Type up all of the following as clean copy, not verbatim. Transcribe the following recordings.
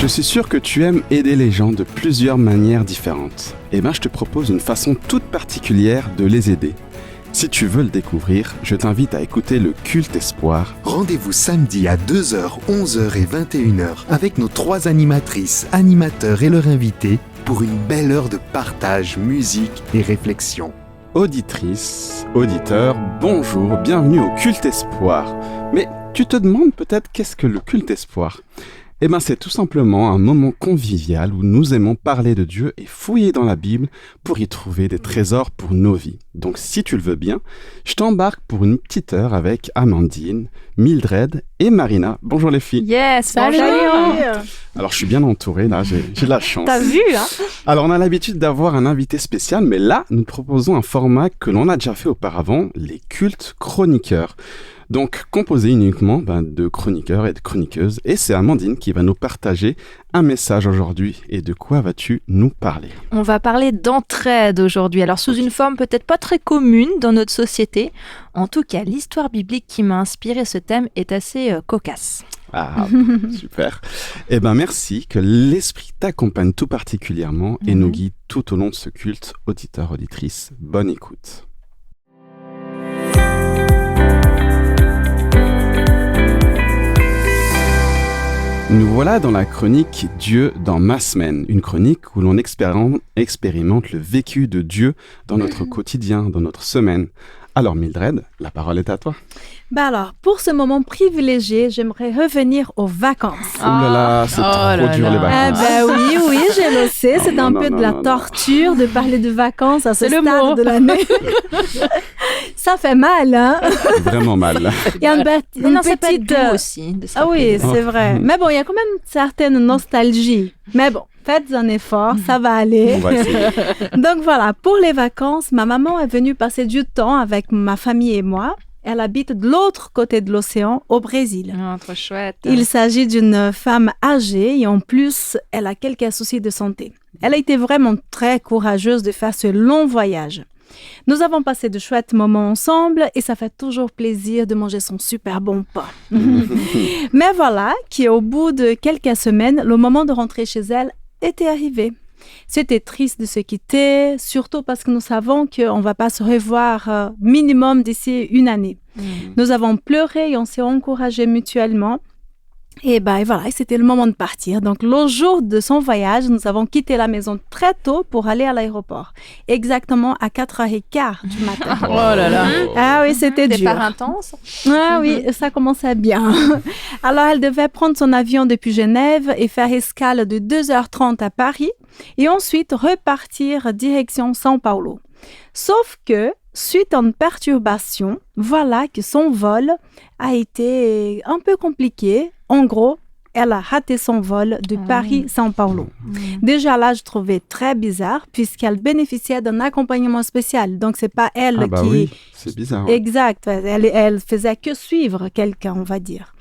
Je suis sûr que tu aimes aider les gens de plusieurs manières différentes. Eh bien, je te propose une façon toute particulière de les aider. Si tu veux le découvrir, je t'invite à écouter le Culte Espoir. Rendez-vous samedi à 2h, 11h et 21h avec nos 3 animatrices, animateurs et leurs invités pour une belle heure de partage, musique et réflexion. Auditrices, auditeurs, bonjour, bienvenue au Culte Espoir. Mais tu te demandes peut-être qu'est-ce que le Culte Espoir ? Eh bien, c'est tout simplement un moment convivial où nous aimons parler de Dieu et fouiller dans la Bible pour y trouver des trésors pour nos vies. Donc, si tu le veux bien, je t'embarque pour une petite heure avec Amandine, Mildred et Marina. Bonjour les filles. Yes, Salut. bonjour. Alors, je suis bien entouré, là, j'ai de la chance. T'as vu, hein? Alors, on a l'habitude d'avoir un invité spécial, mais là, nous proposons un format que l'on a déjà fait auparavant, les cultes chroniqueurs. Donc, composé uniquement de chroniqueurs et de chroniqueuses. Et c'est Amandine qui va nous partager un message aujourd'hui. Et de quoi vas-tu nous parler ? On va parler d'entraide aujourd'hui. Alors, sous une forme peut-être pas très commune dans notre société. En tout cas, l'histoire biblique qui m'a inspiré ce thème est assez cocasse. Ah, super. Eh bien, merci. Que l'Esprit t'accompagne tout particulièrement et nous guide tout au long de ce culte. Auditeurs, auditrices, bonne écoute. Nous voilà dans la chronique Dieu dans ma semaine, une chronique où l'on expérimente le vécu de Dieu dans notre quotidien, dans notre semaine. Alors Mildred, la parole est à toi. Alors, pour ce moment privilégié, j'aimerais revenir aux vacances. Oh là là, c'est trop dur les vacances. Oui, je le sais, c'est un peu de la torture de parler de vacances à ce stade de l'année. Ça fait mal, hein? Vraiment mal. Il y a une c'est pas petite... doux aussi. De se Ah oui, rappeler. c'est vrai. Mais bon, il y a quand même une certaine nostalgie. Mais bon, faites un effort, ça va aller. On va essayer. Donc voilà, pour les vacances, ma maman est venue passer du temps avec ma famille et moi. Elle habite de l'autre côté de l'océan, au Brésil. Ah, trop chouette. Il s'agit d'une femme âgée et en plus, elle a quelques soucis de santé. Elle a été vraiment très courageuse de faire ce long voyage. Nous avons passé de chouettes moments ensemble et ça fait toujours plaisir de manger son super bon pain. Mais voilà qu'au bout de quelques semaines, le moment de rentrer chez elle était arrivé. C'était triste de se quitter, surtout parce que nous savons qu'on ne va pas se revoir minimum d'ici une année. Nous avons pleuré et on s'est encouragés mutuellement. Et voilà, c'était le moment de partir. Donc, le jour de son voyage, nous avons quitté la maison très tôt pour aller à l'aéroport. Exactement à 4h15 du matin. Oh là là. Ah oui, c'était dur. Départ intense. Ah oui, ça commençait bien. Alors, elle devait prendre son avion depuis Genève et faire escale de 2h30 à Paris et ensuite repartir direction São Paulo. Sauf que, suite à une perturbation, voilà que son vol a été un peu compliqué. En gros, elle a raté son vol de Paris-São Paulo. Déjà là, je trouvais très bizarre puisqu'elle bénéficiait d'un accompagnement spécial. Donc, c'est pas elle qui... oui, c'est bizarre. Exact. Elle faisait que suivre quelqu'un, on va dire.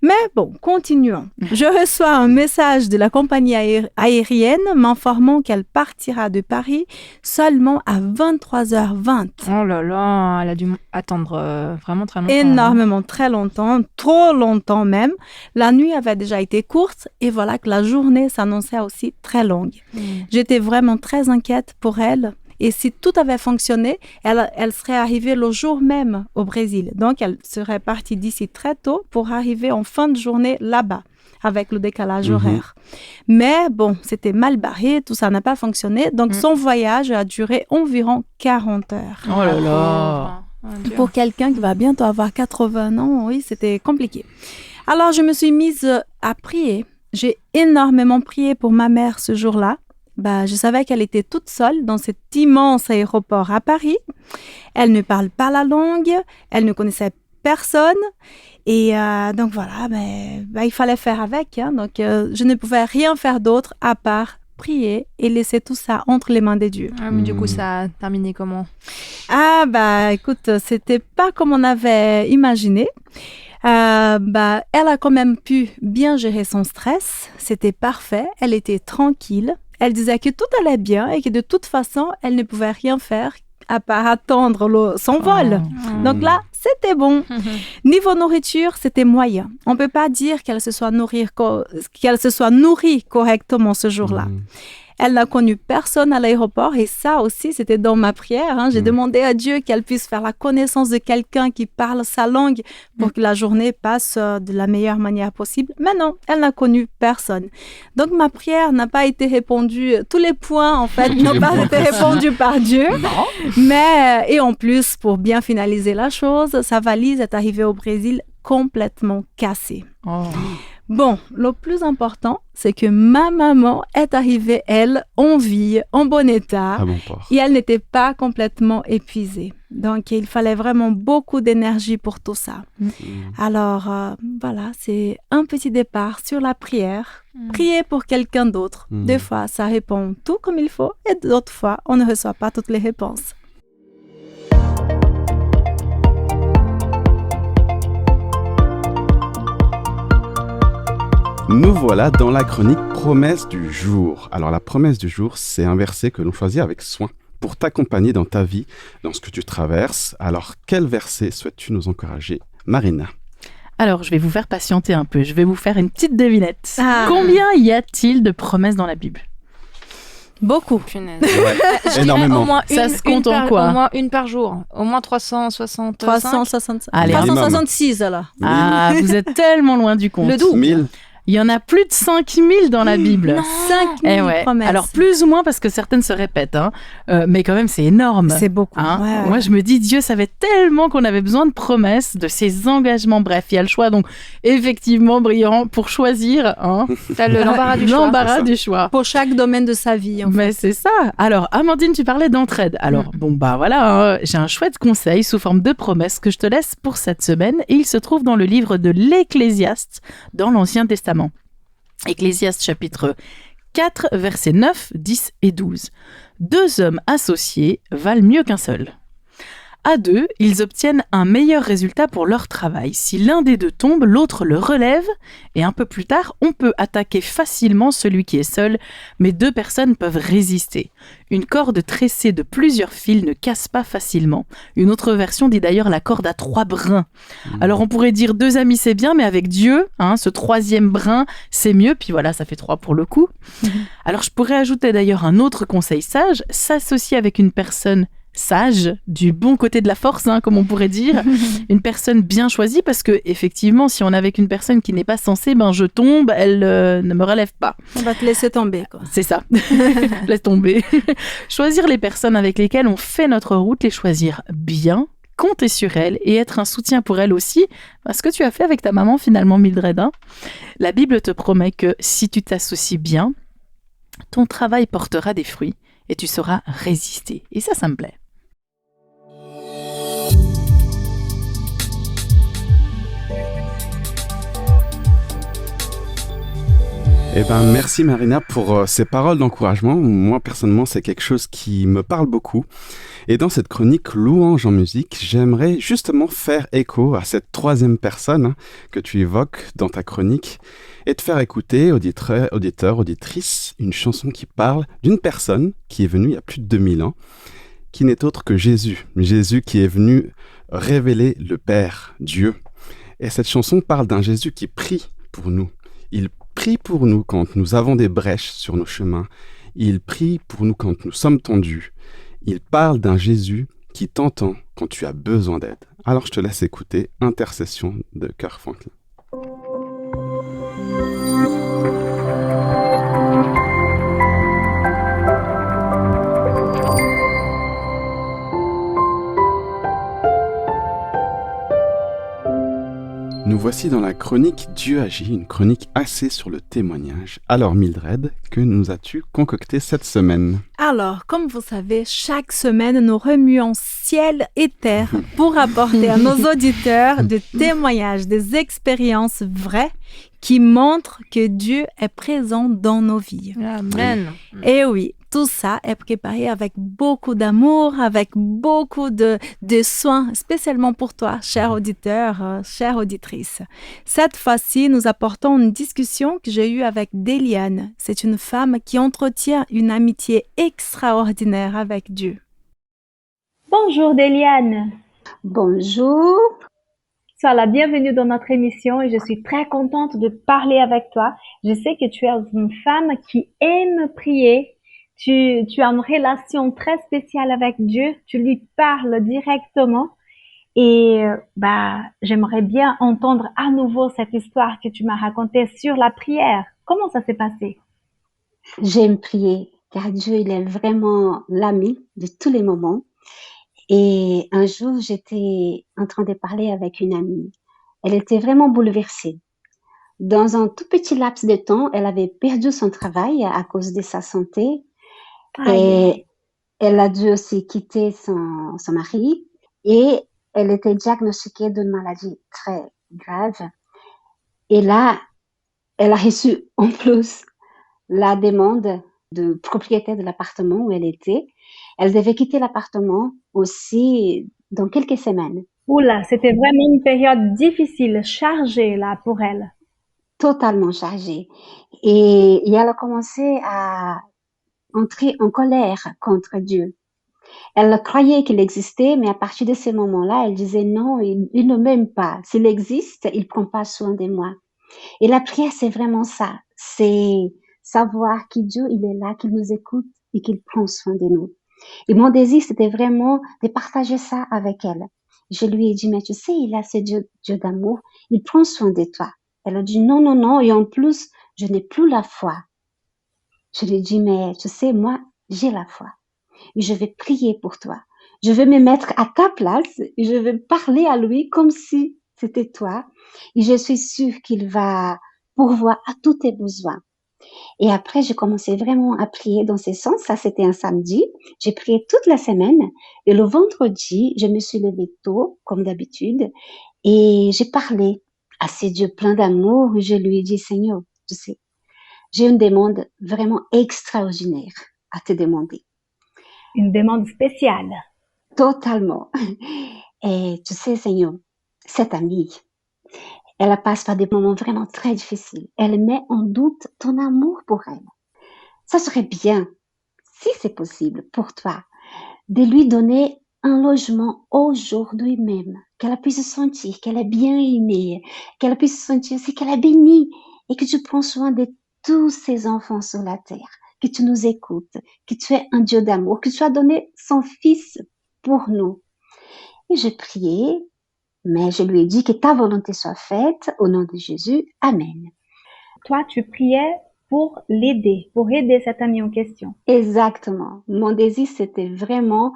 Mais bon, continuons. Je reçois un message de la compagnie aérienne m'informant qu'elle partira de Paris seulement à 23h20. Oh là là, elle a dû attendre vraiment très longtemps. Énormément, très longtemps, trop longtemps même. La nuit avait déjà été courte et voilà que la journée s'annonçait aussi très longue. J'étais vraiment très inquiète pour elle. Et si tout avait fonctionné, elle serait arrivée le jour même au Brésil. Donc, elle serait partie d'ici très tôt pour arriver en fin de journée là-bas, avec le décalage horaire. Mais bon, c'était mal barré, tout ça n'a pas fonctionné. Donc, son voyage a duré environ 40 heures. Oh là là. Pour quelqu'un qui va bientôt avoir 80 ans, oui, c'était compliqué. Alors, je me suis mise à prier. J'ai énormément prié pour ma mère ce jour-là. Je savais qu'elle était toute seule dans cet immense aéroport à Paris. Elle ne parle pas la langue, elle ne connaissait personne. Et donc voilà, il fallait faire avec. Donc je ne pouvais rien faire d'autre à part prier et laisser tout ça entre les mains des dieux. Ah, mais du coup, ça a terminé comment ? Écoute, c'était pas comme on avait imaginé. Elle a quand même pu bien gérer son stress. C'était parfait, elle était tranquille. Elle disait que tout allait bien et que de toute façon, elle ne pouvait rien faire à part attendre son vol. Donc là, c'était bon. Niveau nourriture, c'était moyen. On ne peut pas dire qu'elle se soit nourrie correctement ce jour-là. Elle n'a connu personne à l'aéroport et ça aussi, c'était dans ma prière. J'ai demandé à Dieu qu'elle puisse faire la connaissance de quelqu'un qui parle sa langue pour que la journée passe de la meilleure manière possible. Mais non, elle n'a connu personne. Donc, ma prière n'a pas été répondue. Tous les points, en fait, n'ont pas été répondus par Dieu. Mais, et en plus, pour bien finaliser la chose, sa valise est arrivée au Brésil complètement cassée. Bon, le plus important, c'est que ma maman est arrivée, elle, en vie, en bon état. Ah bon port. Et elle n'était pas complètement épuisée. Donc, il fallait vraiment beaucoup d'énergie pour tout ça. Alors, voilà, c'est un petit départ sur la prière. Prier pour quelqu'un d'autre. Des fois, ça répond tout comme il faut. Et d'autres fois, on ne reçoit pas toutes les réponses. Nous voilà dans la chronique promesse du jour. Alors la promesse du jour, c'est un verset que l'on choisit avec soin pour t'accompagner dans ta vie, dans ce que tu traverses. Alors quel verset souhaites-tu nous encourager, Marina ? Alors je vais vous faire patienter un peu, je vais vous faire une petite devinette. Ah. Combien y a-t-il de promesses dans la Bible ? Beaucoup. Punaise. Énormément. Au moins Ça se compte en quoi ? Au moins une par jour. Au moins 365. 365. Allez, 366 alors. Ah, vous êtes tellement loin du compte. Le double. 1000. Il y en a plus de 5000 dans la Bible. 5000 promesses. Alors plus ou moins parce que certaines se répètent, mais quand même c'est énorme. C'est beaucoup. Ouais. Moi je me dis, Dieu savait tellement qu'on avait besoin de promesses, de ses engagements. Bref, il y a le choix, donc effectivement brillant pour choisir. T'as l'embarras du choix. L'embarras du choix. Pour chaque domaine de sa vie. En fait. Mais c'est ça. Alors Amandine, tu parlais d'entraide. Alors bon bah voilà, j'ai un chouette conseil sous forme de promesses que je te laisse pour cette semaine et il se trouve dans le livre de l'Ecclésiaste dans l'Ancien Testament. Ecclésiaste chapitre 4, versets 9, 10 et 12. 2 hommes associés valent mieux qu'un seul. À 2, ils obtiennent un meilleur résultat pour leur travail. Si l'un des 2 tombe, l'autre le relève. Et un peu plus tard, on peut attaquer facilement celui qui est seul, mais 2 personnes peuvent résister. Une corde tressée de plusieurs fils ne casse pas facilement. Une autre version dit d'ailleurs la corde à 3 brins. Alors on pourrait dire 2 amis c'est bien, mais avec Dieu, ce 3e brin, c'est mieux. Puis voilà, ça fait 3 pour le coup. Alors je pourrais ajouter d'ailleurs un autre conseil sage, s'associer avec une personne sage, du bon côté de la force, comme on pourrait dire, une personne bien choisie, parce que effectivement, si on est avec une personne qui n'est pas censée, je tombe, elle ne me relève pas. On va te laisser tomber, quoi. C'est ça, laisse tomber. Choisir les personnes avec lesquelles on fait notre route, les choisir bien, compter sur elles et être un soutien pour elles aussi, ce que tu as fait avec ta maman finalement, Mildred. La Bible te promet que si tu t'associes bien, ton travail portera des fruits et tu sauras résister. Et ça me plaît. Merci Marina pour ces paroles d'encouragement. Moi, personnellement, c'est quelque chose qui me parle beaucoup. Et dans cette chronique Louange en musique, j'aimerais justement faire écho à cette 3e personne que tu évoques dans ta chronique et te faire écouter, auditeur, auditrice, une chanson qui parle d'une personne qui est venue il y a plus de 2000 ans, qui n'est autre que Jésus. Jésus qui est venu révéler le Père, Dieu. Et cette chanson parle d'un Jésus qui prie pour nous. Il prie pour nous quand nous avons des brèches sur nos chemins. Il prie pour nous quand nous sommes tendus. Il parle d'un Jésus qui t'entend quand tu as besoin d'aide. Alors je te laisse écouter Intercession de Kirk Franklin. Nous voici dans la chronique Dieu agit, une chronique axée sur le témoignage. Alors Mildred, que nous as-tu concocté cette semaine ? Alors, comme vous savez, chaque semaine, nous remuons ciel et terre pour apporter à nos auditeurs des témoignages, des expériences vraies qui montrent que Dieu est présent dans nos vies. Amen. Et oui, tout ça est préparé avec beaucoup d'amour, avec beaucoup de soins, spécialement pour toi, cher auditeur, chère auditrice. Cette fois-ci, nous apportons une discussion que j'ai eue avec Déliane. C'est une femme qui entretient une amitié extraordinaire avec Dieu. Bonjour Déliane, Bonjour. sois la bienvenue dans notre émission et je suis très contente de parler avec toi. Je sais que tu es une femme qui aime prier. Tu as une relation très spéciale avec Dieu. Tu lui parles directement et j'aimerais bien entendre à nouveau cette histoire que tu m'as racontée sur la prière. Comment ça s'est passé? J'aime prier car Dieu, il est vraiment l'ami de tous les moments. Et un jour, j'étais en train de parler avec une amie. Elle était vraiment bouleversée. Dans un tout petit laps de temps, elle avait perdu son travail à cause de sa santé Aïe, et elle a dû aussi quitter son mari et elle était diagnostiquée d'une maladie très grave. Et là, elle a reçu en plus la demande de propriétaire de l'appartement où elle était. Elle devait quitter l'appartement aussi dans quelques semaines, oula, c'était vraiment une période difficile, chargée là pour elle. totalement chargée. Et elle a commencé à entrer en colère contre Dieu. Elle croyait qu'il existait, mais à partir de ce moment-là, elle disait non, il ne m'aime pas. S'il existe, il prend pas soin de moi. Et la prière, c'est vraiment ça. C'est savoir que Dieu, il est là, qu'il nous écoute et qu'il prend soin de nous. Et mon désir, c'était vraiment de partager ça avec elle. Je lui ai dit, mais tu sais, il a ce Dieu d'amour, il prend soin de toi. Elle a dit, non, non, non, et en plus, je n'ai plus la foi. Je lui ai dit, mais tu sais, moi, j'ai la foi. Et je vais prier pour toi. Je vais me mettre à ta place et je vais parler à lui comme si c'était toi. Et je suis sûre qu'il va pourvoir à tous tes besoins. Et après, j'ai commencé vraiment à prier dans ce sens. Ça, c'était un samedi. J'ai prié toute la semaine. Et le vendredi, je me suis levée tôt, comme d'habitude, et j'ai parlé à ce Dieu plein d'amour. Je lui ai dit, Seigneur, tu sais, j'ai une demande vraiment extraordinaire à te demander. Une demande spéciale. Totalement. Et tu sais, Seigneur, cette amie, elle passe par des moments vraiment très difficiles. Elle met en doute ton amour pour elle. Ça serait bien, si c'est possible pour toi, de lui donner un logement aujourd'hui même, qu'elle puisse se sentir qu'elle est bien aimée, qu'elle puisse se sentir aussi qu'elle est bénie et que tu prends soin de tous ses enfants sur la terre, que tu nous écoutes, que tu es un Dieu d'amour, que tu as donné son Fils pour nous. Et j'ai prié, mais je lui ai dit que ta volonté soit faite au nom de Jésus. Amen. Toi, tu priais pour l'aider, pour aider cette amie en question. Exactement. Mon désir, c'était vraiment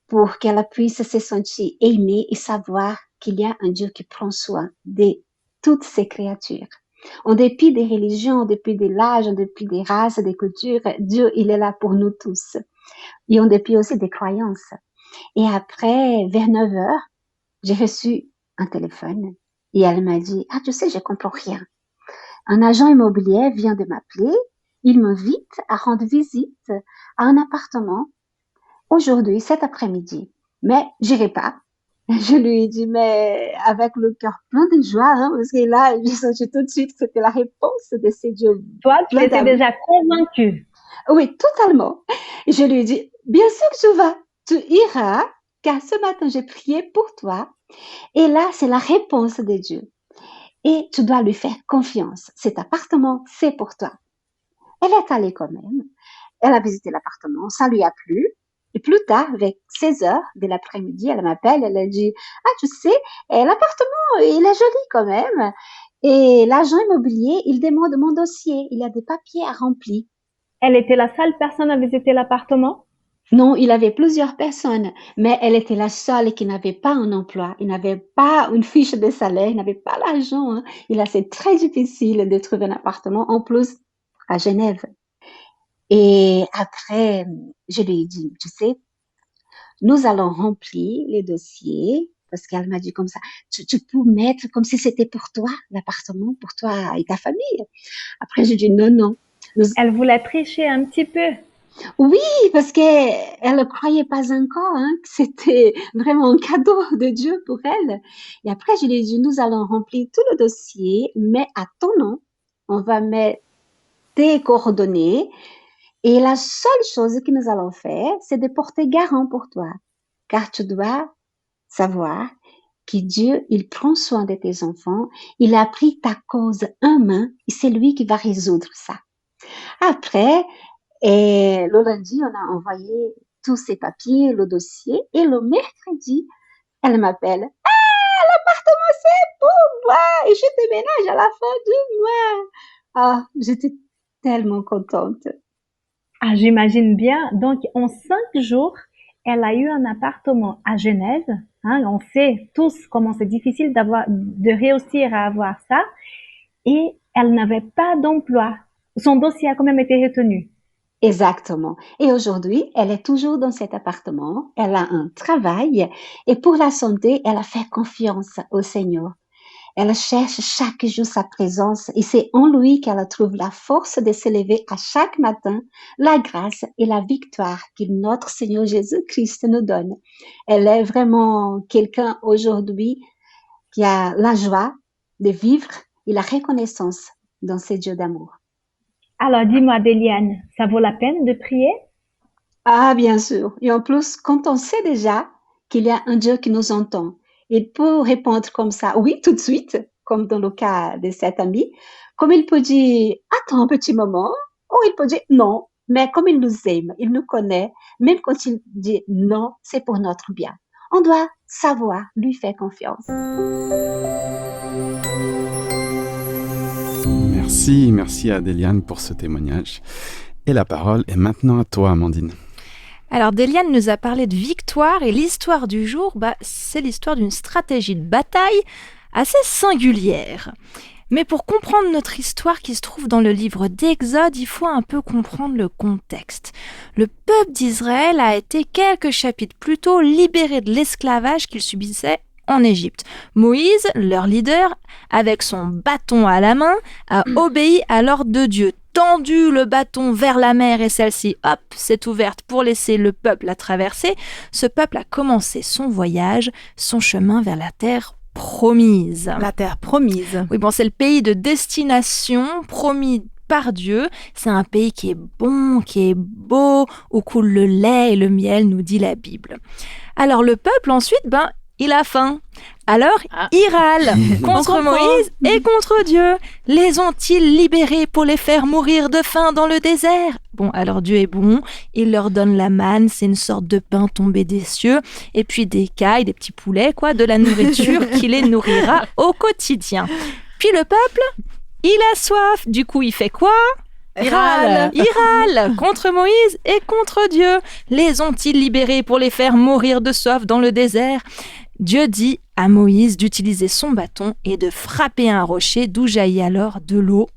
pour qu'elle puisse se sentir aimée et savoir qu'il y a un Dieu qui prend soin de toutes ses créatures. En dépit des religions, en dépit de l'âge, en dépit des races, des cultures, Dieu, il est là pour nous tous. Et en dépit aussi des croyances. Et après, vers 9 heures, j'ai reçu un téléphone et elle m'a dit, ah, tu sais, je comprends rien. Un agent immobilier vient de m'appeler. Il m'invite à rendre visite à un appartement aujourd'hui, cet après-midi. Mais j'irai pas. Je lui ai dit, mais avec le cœur plein de joie, hein, parce que là, j'ai senti tout de suite que c'était la réponse de ces dieux. Toi, tu étais déjà convaincue. Oui, totalement. Je lui ai dit, bien sûr que tu vas, tu iras, car ce matin, j'ai prié pour toi. Et là, c'est la réponse de Dieu. Et tu dois lui faire confiance. Cet appartement, c'est pour toi. Elle est allée quand même. Elle a visité l'appartement. Ça lui a plu. Et plus tard, avec 16 heures de l'après-midi, elle m'appelle. Elle a dit, ah, tu sais, l'appartement, il est joli quand même. Et l'agent immobilier, il demande mon dossier. Il y a des papiers à remplir. Elle était la seule personne à visiter l'appartement? Non, il avait plusieurs personnes, mais elle était la seule qui n'avait pas un emploi, il n'avait pas une fiche de salaire, il n'avait pas l'argent. Hein. C'est très difficile de trouver un appartement, en plus à Genève. Et après, je lui ai dit, tu sais, nous allons remplir les dossiers, parce qu'elle m'a dit comme ça, tu peux mettre comme si c'était pour toi, l'appartement, pour toi et ta famille. Après, j'ai dit non, non. Elle voulait tricher un petit peu. Oui, parce qu'elle ne croyait pas encore hein, que c'était vraiment un cadeau de Dieu pour elle. Et après, je lui ai dit, nous allons remplir tout le dossier, mais à ton nom, on va mettre tes coordonnées. Et la seule chose que nous allons faire, c'est de porter garant pour toi. car tu dois savoir que Dieu, il prend soin de tes enfants, il a pris ta cause en main et c'est lui qui va résoudre ça. Après, et le lundi, on a envoyé tous ces papiers, le dossier, et le mercredi, elle m'appelle. Ah, l'appartement, c'est pour moi, et je déménage à la fin du mois. Ah, j'étais tellement contente. Ah, j'imagine bien. Donc, en 5 jours, elle a eu un appartement à Genève. Hein, on sait tous comment c'est difficile de réussir à avoir ça. Et elle n'avait pas d'emploi. Son dossier a quand même été retenu. Exactement. Et aujourd'hui, elle est toujours dans cet appartement. Elle a un travail. Et pour la santé, elle a fait confiance au Seigneur. Elle cherche chaque jour sa présence et c'est en lui qu'elle trouve la force de se lever à chaque matin, la grâce et la victoire que notre Seigneur Jésus-Christ nous donne. Elle est vraiment quelqu'un aujourd'hui qui a la joie de vivre et la reconnaissance dans ce Dieu d'amour. Alors, dis-moi, Déliane, ça vaut la peine de prier? Ah, bien sûr. Et en plus, quand on sait déjà qu'il y a un Dieu qui nous entend, il peut répondre comme ça, oui, tout de suite, comme dans le cas de cette amie, comme il peut dire, attends un petit moment, ou il peut dire non, mais comme il nous aime, il nous connaît, même quand il dit non, c'est pour notre bien. On doit savoir lui faire confiance. Merci à Déliane pour ce témoignage. Et la parole est maintenant à toi, Amandine. Alors, Déliane nous a parlé de victoire et l'histoire du jour, c'est l'histoire d'une stratégie de bataille assez singulière. Mais pour comprendre notre histoire qui se trouve dans le livre d'Exode, il faut un peu comprendre le contexte. Le peuple d'Israël a été quelques chapitres plus tôt libéré de l'esclavage qu'il subissait en Égypte. Moïse, leur leader, avec son bâton à la main, a obéi à l'ordre de Dieu. Tendu le bâton vers la mer et celle-ci, hop, s'est ouverte pour laisser le peuple la traverser. Ce peuple a commencé son voyage, son chemin vers la terre promise. La terre promise. Oui, c'est le pays de destination promis par Dieu. C'est un pays qui est bon, qui est beau, où coule le lait et le miel, nous dit la Bible. Alors le peuple ensuite, il a faim. Alors, il râle contre Moïse et contre Dieu. Les ont-ils libérés pour les faire mourir de faim dans le désert? Alors Dieu est bon, il leur donne la manne, c'est une sorte de pain tombé des cieux, et puis des cailles, des petits poulets, de la nourriture qui les nourrira au quotidien. Puis le peuple, il a soif, du coup il fait quoi? Il râle contre Moïse et contre Dieu. Les ont-ils libérés pour les faire mourir de soif dans le désert? Dieu dit à Moïse d'utiliser son bâton et de frapper un rocher d'où jaillit alors de l'eau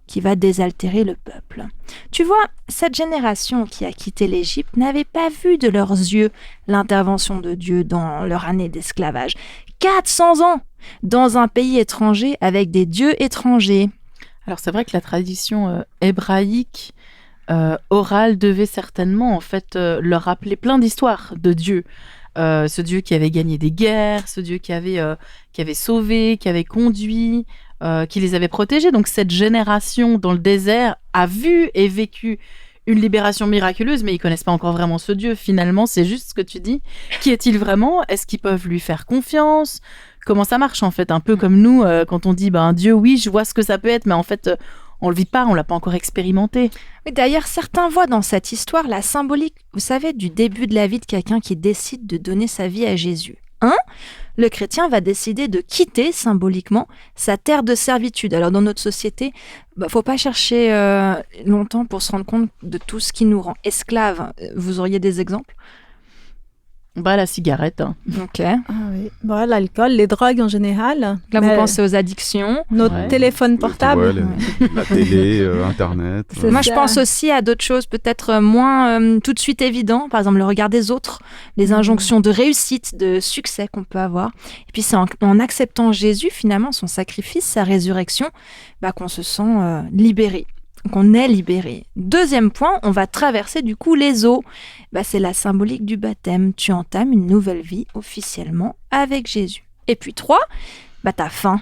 qui va désaltérer le peuple. Tu vois, cette génération qui a quitté l'Égypte n'avait pas vu de leurs yeux l'intervention de Dieu dans leur année d'esclavage. 400 ans dans un pays étranger avec des dieux étrangers. Alors c'est vrai que la tradition hébraïque orale devait certainement leur rappeler plein d'histoires de Dieu. Ce Dieu qui avait gagné des guerres, ce Dieu qui avait sauvé, qui avait conduit, qui les avait protégés. Donc cette génération dans le désert a vu et vécu une libération miraculeuse, mais ils connaissent pas encore vraiment ce Dieu. Finalement, c'est juste ce que tu dis. Qui est-il vraiment? Est-ce qu'ils peuvent lui faire confiance? Comment ça marche un peu comme nous quand on dit Dieu, oui, je vois ce que ça peut être, mais on le vit pas, on l'a pas encore expérimenté. Oui, d'ailleurs, certains voient dans cette histoire la symbolique, vous savez, du début de la vie de quelqu'un qui décide de donner sa vie à Jésus. Le chrétien va décider de quitter symboliquement sa terre de servitude. Alors dans notre société, faut pas chercher longtemps pour se rendre compte de tout ce qui nous rend esclaves. Vous auriez des exemples? La cigarette. Ok. Ah oui. L'alcool, les drogues en général. Là, vous pensez aux addictions. Notre téléphone portable. La télé, Internet. Moi, je pense aussi à d'autres choses peut-être moins tout de suite évidentes. Par exemple, le regard des autres, les injonctions de réussite, de succès qu'on peut avoir. Et puis, c'est en acceptant Jésus, finalement, son sacrifice, sa résurrection, qu'on se sent libéré. Qu'on est libéré. Deuxième point, on va traverser du coup les eaux. C'est la symbolique du baptême. Tu entames une nouvelle vie officiellement avec Jésus. Et puis 3, t'as faim.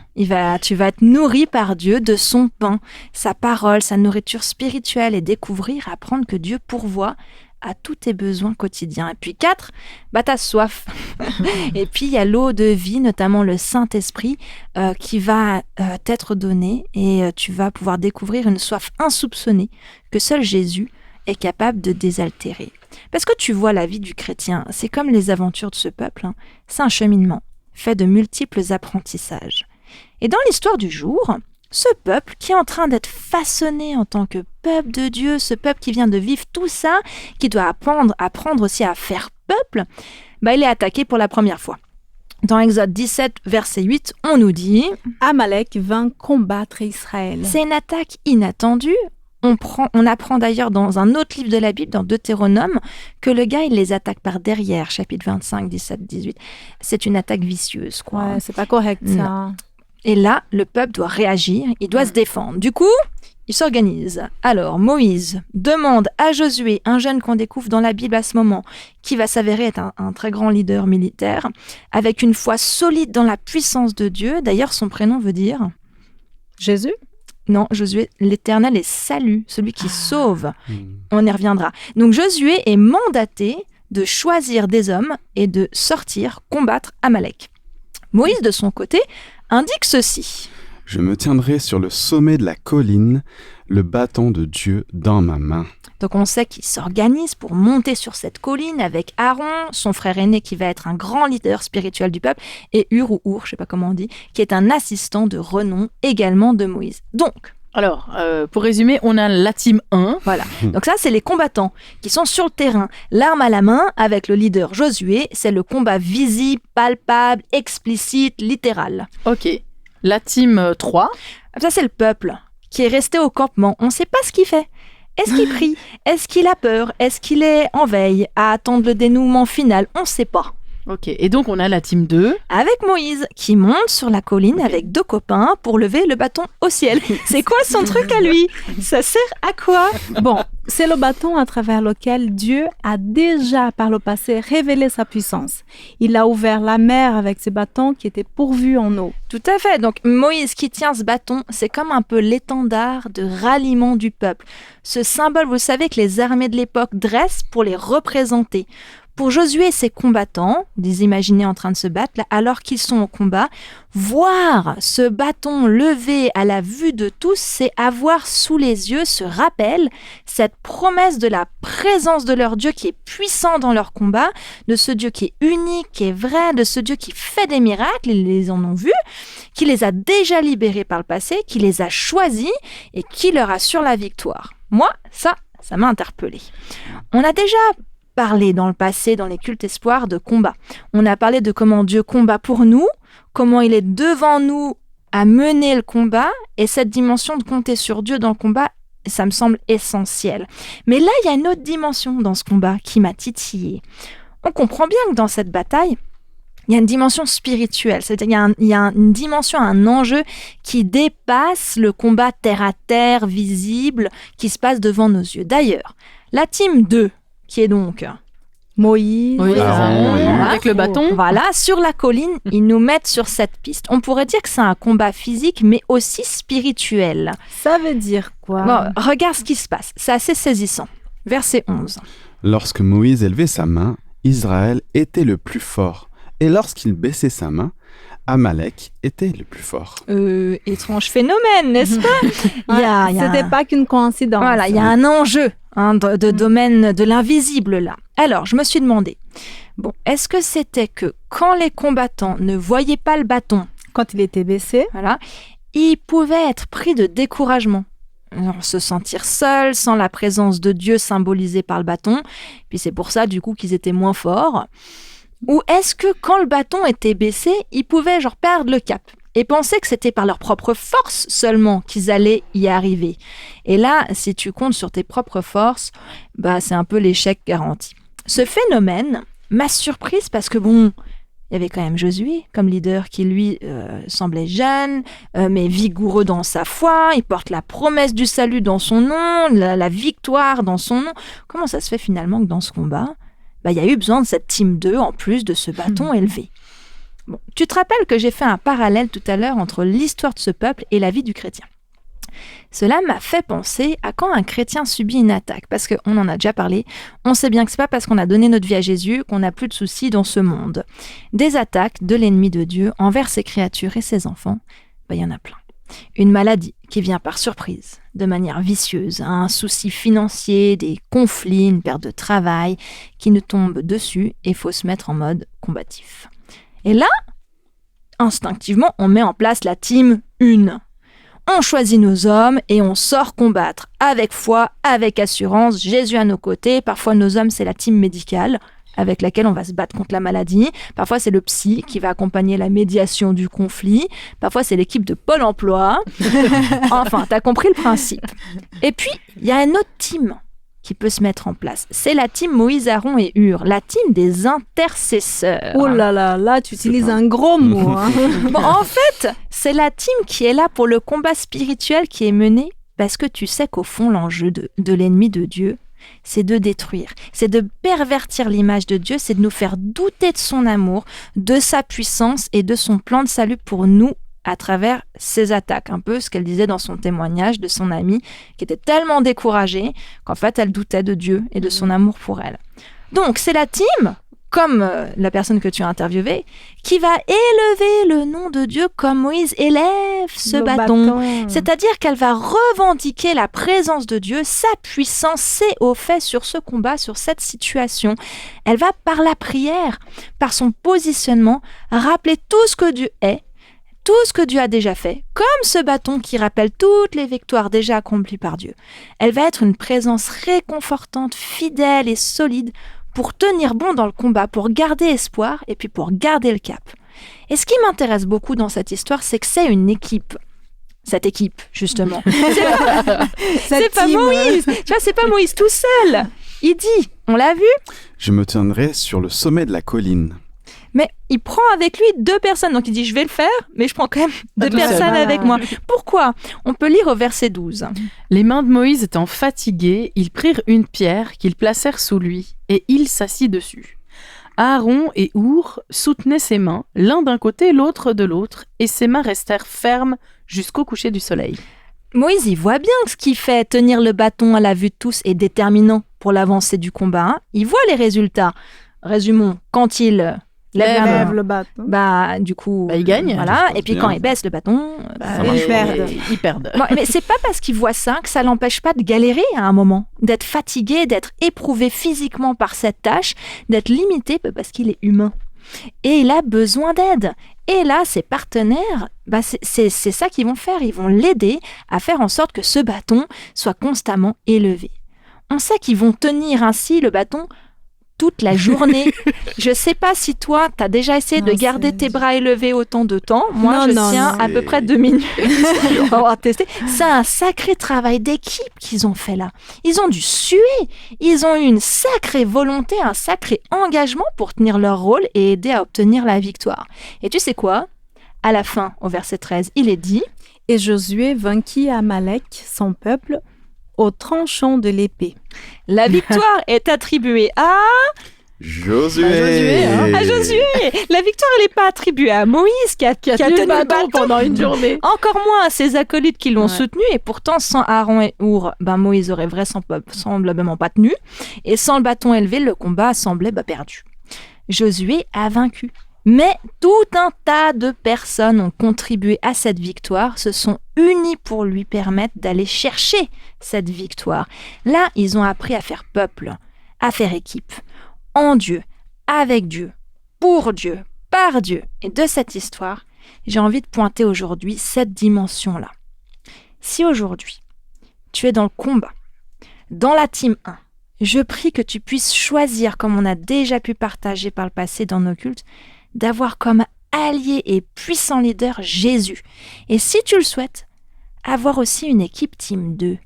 Tu vas être nourri par Dieu de son pain, sa parole, sa nourriture spirituelle et découvrir, apprendre que Dieu pourvoit à tous tes besoins quotidiens. Et puis 4, ta soif. Et puis il y a l'eau de vie, notamment le Saint-Esprit, qui va t'être donné et tu vas pouvoir découvrir une soif insoupçonnée que seul Jésus est capable de désaltérer. Parce que tu vois, la vie du chrétien, c'est comme les aventures de ce peuple, c'est un cheminement fait de multiples apprentissages. Et dans l'histoire du jour, ce peuple qui est en train d'être façonné en tant que peuple de Dieu, ce peuple qui vient de vivre tout ça, qui doit apprendre aussi à faire peuple, il est attaqué pour la première fois. Dans Exode 17, verset 8, on nous dit « Amalek vint combattre Israël. » C'est une attaque inattendue. On apprend d'ailleurs dans un autre livre de la Bible, dans Deutéronome, que le gars, il les attaque par derrière, chapitre 25, 17, 18. C'est une attaque vicieuse, quoi. Ouais, c'est pas correct, ça. Non. Et là, le peuple doit réagir, il doit se défendre. Du coup, il s'organise. Alors, Moïse demande à Josué, un jeune qu'on découvre dans la Bible à ce moment, qui va s'avérer être un très grand leader militaire, avec une foi solide dans la puissance de Dieu. D'ailleurs, son prénom veut dire... Jésus ? Non, Josué, l'Éternel est salut, celui qui sauve. On y reviendra. Donc Josué est mandaté de choisir des hommes et de sortir combattre Amalek. Moïse, de son côté, indique ceci. Je me tiendrai sur le sommet de la colline, le bâton de Dieu dans ma main. Donc on sait qu'il s'organise pour monter sur cette colline avec Aaron, son frère aîné qui va être un grand leader spirituel du peuple, et Hur ou Hur, je ne sais pas comment on dit, qui est un assistant de renom également de Moïse. Donc, alors, pour résumer, on a la team 1. Voilà. Donc ça, c'est les combattants qui sont sur le terrain, l'arme à la main, avec le leader Josué. C'est le combat visible, palpable, explicite, littéral. Ok. La team 3. Ça, c'est le peuple qui est resté au campement. On ne sait pas ce qu'il fait. Est-ce qu'il prie ? Est-ce qu'il a peur ? Est-ce qu'il est en veille à attendre le dénouement final ? On ne sait pas. Ok, et donc on a la team 2. Avec Moïse, qui monte sur la colline avec 2 copains pour lever le bâton au ciel. C'est quoi son truc à lui ? Ça sert à quoi ? Bon, c'est le bâton à travers lequel Dieu a déjà par le passé révélé sa puissance. Il a ouvert la mer avec ce bâton qui était pourvu en eau. Tout à fait. Donc Moïse qui tient ce bâton, c'est comme un peu l'étendard de ralliement du peuple. Ce symbole, vous savez, que les armées de l'époque dressent pour les représenter. Pour Josué et ses combattants, les imaginer en train de se battre, là, alors qu'ils sont au combat, voir ce bâton levé à la vue de tous, c'est avoir sous les yeux ce rappel, cette promesse de la présence de leur Dieu qui est puissant dans leur combat, de ce Dieu qui est unique, qui est vrai, de ce Dieu qui fait des miracles, ils les en ont vus, qui les a déjà libérés par le passé, qui les a choisis et qui leur assure la victoire. Moi, ça m'a interpellée. On a déjà parlé dans le passé, dans les cultes espoirs, de combat. On a parlé de comment Dieu combat pour nous, comment il est devant nous à mener le combat, et cette dimension de compter sur Dieu dans le combat, ça me semble essentiel. Mais là, il y a une autre dimension dans ce combat qui m'a titillée. On comprend bien que dans cette bataille, il y a une dimension spirituelle, c'est-à-dire il y a une dimension, un enjeu qui dépasse le combat terre à terre, visible, qui se passe devant nos yeux. D'ailleurs, la team 2, qui est donc Moïse, avec le bâton. Voilà, sur la colline, ils nous mettent sur cette piste. On pourrait dire que c'est un combat physique, mais aussi spirituel. Ça veut dire quoi ? Bon, regarde ce qui se passe, c'est assez saisissant. Verset 11. Lorsque Moïse élevait sa main, Israël était le plus fort. Et lorsqu'il baissait sa main, Amalek était le plus fort. Étrange phénomène, n'est-ce pas ? C'était pas qu'une coïncidence. Voilà, il y a un enjeu de domaine de l'invisible là. Alors, je me suis demandé, est-ce que c'était que quand les combattants ne voyaient pas le bâton, quand il était baissé, voilà, ils pouvaient être pris de découragement, alors, se sentir seuls, sans la présence de Dieu symbolisée par le bâton, puis c'est pour ça du coup qu'ils étaient moins forts. Ou est-ce que quand le bâton était baissé, ils pouvaient perdre le cap et penser que c'était par leur propre force seulement qu'ils allaient y arriver. Et là, si tu comptes sur tes propres forces, c'est un peu l'échec garanti. Ce phénomène m'a surprise parce que il y avait quand même Josué comme leader qui lui semblait jeune, mais vigoureux dans sa foi, il porte la promesse du salut dans son nom, la victoire dans son nom. Comment ça se fait finalement que dans ce combat, il y a eu besoin de cette team 2 en plus de ce bâton élevé. Tu te rappelles que j'ai fait un parallèle tout à l'heure entre l'histoire de ce peuple et la vie du chrétien. Cela m'a fait penser à quand un chrétien subit une attaque, parce qu'on en a déjà parlé, on sait bien que c'est pas parce qu'on a donné notre vie à Jésus qu'on n'a plus de soucis dans ce monde. Des attaques de l'ennemi de Dieu envers ses créatures et ses enfants, il y en a plein. Une maladie qui vient par surprise, de manière vicieuse, un souci financier, des conflits, une perte de travail qui nous tombe dessus et il faut se mettre en mode combatif. Et là, instinctivement, on met en place la team 1. On choisit nos hommes et on sort combattre avec foi, avec assurance, Jésus à nos côtés. Parfois, nos hommes, c'est la team médicale avec laquelle on va se battre contre la maladie. Parfois, c'est le psy qui va accompagner la médiation du conflit. Parfois, c'est l'équipe de Pôle emploi. Enfin, t'as compris le principe. Et puis, il y a une autre team qui peut se mettre en place. C'est la team Moïse, Aaron et Hur, la team des intercesseurs. Oh là là, là, tu utilises un gros mot. Hein. Bon, en fait, c'est la team qui est là pour le combat spirituel qui est mené parce que tu sais qu'au fond, l'enjeu de l'ennemi de Dieu, c'est de détruire, c'est de pervertir l'image de Dieu, c'est de nous faire douter de son amour, de sa puissance et de son plan de salut pour nous à travers ses attaques. Un peu ce qu'elle disait dans son témoignage de son amie qui était tellement découragée qu'en fait elle doutait de Dieu et de son amour pour elle. Donc c'est la team, comme la personne que tu as interviewée, qui va élever le nom de Dieu comme Moïse élève ce bâton. C'est-à-dire qu'elle va revendiquer la présence de Dieu, sa puissance, ses hauts faits sur ce combat, sur cette situation. Elle va, par la prière, par son positionnement, rappeler tout ce que Dieu est, tout ce que Dieu a déjà fait, comme ce bâton qui rappelle toutes les victoires déjà accomplies par Dieu. Elle va être une présence réconfortante, fidèle et solide pour tenir bon dans le combat, pour garder espoir et puis pour garder le cap. Et ce qui m'intéresse beaucoup dans cette histoire, c'est que c'est une équipe. Cette équipe, justement. C'est pas Moïse. Tu vois, c'est pas Moïse tout seul. Il dit, on l'a vu. Je me tiendrai sur le sommet de la colline. Mais il prend avec lui 2 personnes. Donc il dit, je vais le faire, mais je prends quand même 2 personnes avec moi. Pourquoi ? On peut lire au verset 12. Les mains de Moïse étant fatiguées, ils prirent une pierre qu'ils placèrent sous lui, et il s'assit dessus. Aaron et Hur soutenaient ses mains, l'un d'un côté, l'autre de l'autre, et ses mains restèrent fermes jusqu'au coucher du soleil. Moïse, il voit bien que ce qui fait tenir le bâton à la vue de tous est déterminant pour l'avancée du combat. Hein. Il voit les résultats. Résumons, quand il lève le bâton. Du coup, il gagne. Voilà. Et puis quand il baisse le bâton, ils perdent. Bon, mais c'est pas parce qu'il voit ça que ça l'empêche pas de galérer à un moment, d'être fatigué, d'être éprouvé physiquement par cette tâche, d'être limité parce qu'il est humain. Et il a besoin d'aide. Et là, ses partenaires, c'est ça qu'ils vont faire. Ils vont l'aider à faire en sorte que ce bâton soit constamment élevé. On sait qu'ils vont tenir ainsi le bâton toute la journée. Je sais pas si toi, tu as déjà essayé de garder tes bras élevés autant de temps. Moi, je tiens à peu près 2 minutes. On va tester. C'est un sacré travail d'équipe qu'ils ont fait là. Ils ont dû suer. Ils ont eu une sacrée volonté, un sacré engagement pour tenir leur rôle et aider à obtenir la victoire. Et tu sais quoi ? À la fin, au verset 13, il est dit « Et Josué vainquit Amalek, son peuple, au tranchant de l'épée. » La victoire est attribuée à Josué. À Josué. La victoire, elle n'est pas attribuée à Moïse qui a tenu le bâton pendant une journée. Encore moins à ses acolytes qui l'ont soutenu. Et pourtant, sans Aaron et Hur, Moïse aurait vraisemblablement pas tenu. Et sans le bâton élevé, le combat semblait perdu. Josué a vaincu. Mais tout un tas de personnes ont contribué à cette victoire, se sont unis pour lui permettre d'aller chercher cette victoire. Là, ils ont appris à faire peuple, à faire équipe, en Dieu, avec Dieu, pour Dieu, par Dieu. Et de cette histoire, j'ai envie de pointer aujourd'hui cette dimension-là. Si aujourd'hui, tu es dans le combat, dans la team 1, je prie que tu puisses choisir, comme on a déjà pu partager par le passé dans nos cultes, d'avoir comme allié et puissant leader Jésus. Et si tu le souhaites, avoir aussi une équipe team 2,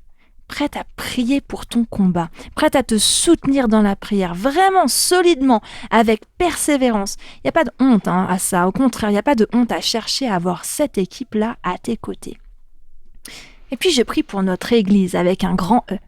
prête à prier pour ton combat, prête à te soutenir dans la prière, vraiment solidement, avec persévérance. Il n'y a pas de honte à ça, au contraire, il n'y a pas de honte à chercher à avoir cette équipe-là à tes côtés. Et puis je prie pour notre Église avec un grand E,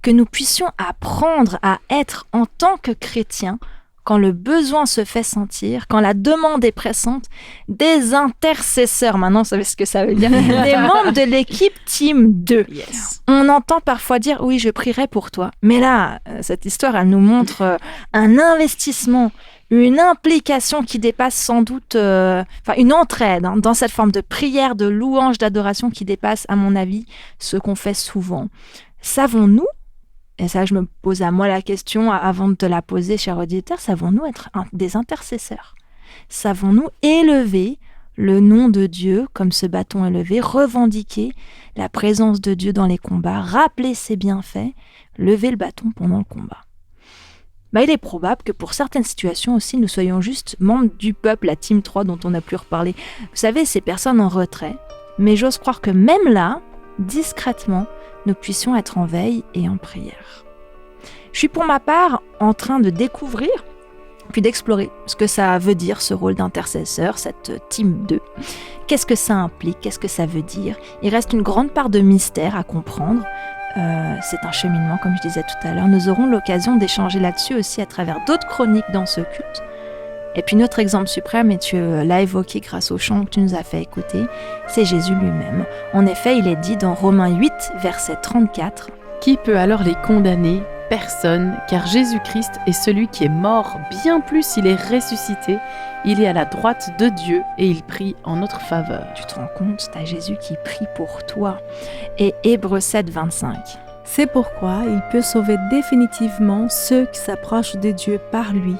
que nous puissions apprendre à être en tant que chrétiens quand le besoin se fait sentir, quand la demande est pressante, des intercesseurs, maintenant vous savez ce que ça veut dire, des membres de l'équipe Team 2. Yes. On entend parfois dire « oui, je prierai pour toi ». Mais là, cette histoire, elle nous montre un investissement, une implication qui dépasse sans doute, une entraide dans cette forme de prière, de louange, d'adoration qui dépasse, à mon avis, ce qu'on fait souvent. Savons-nous, et ça je me pose à moi la question avant de te la poser, cher auditeur, savons-nous être des intercesseurs ? Savons-nous élever le nom de Dieu comme ce bâton élevé, revendiquer la présence de Dieu dans les combats, rappeler ses bienfaits, lever le bâton pendant le combat ? Il est probable que pour certaines situations aussi, nous soyons juste membres du peuple, la Team 3 dont on n'a plus reparlé. Vous savez, ces personnes en retrait. Mais j'ose croire que même là, discrètement, nous puissions être en veille et en prière. Je suis pour ma part en train de découvrir, puis d'explorer ce que ça veut dire, ce rôle d'intercesseur, cette Team 2. Qu'est-ce que ça implique ? Qu'est-ce que ça veut dire ? Il reste une grande part de mystère à comprendre. C'est un cheminement, comme je disais tout à l'heure. Nous aurons l'occasion d'échanger là-dessus aussi à travers d'autres chroniques dans ce culte. Et puis notre exemple suprême, et tu l'as évoqué grâce au chant que tu nous as fait écouter, c'est Jésus lui-même. En effet, il est dit dans Romains 8, verset 34, « Qui peut alors les condamner ? Personne, car Jésus-Christ est celui qui est mort, bien plus il est ressuscité, il est à la droite de Dieu et il prie en notre faveur. » Tu te rends compte, t'as Jésus qui prie pour toi. Et Hébreux 7, 25. C'est pourquoi il peut sauver définitivement ceux qui s'approchent de Dieu par lui,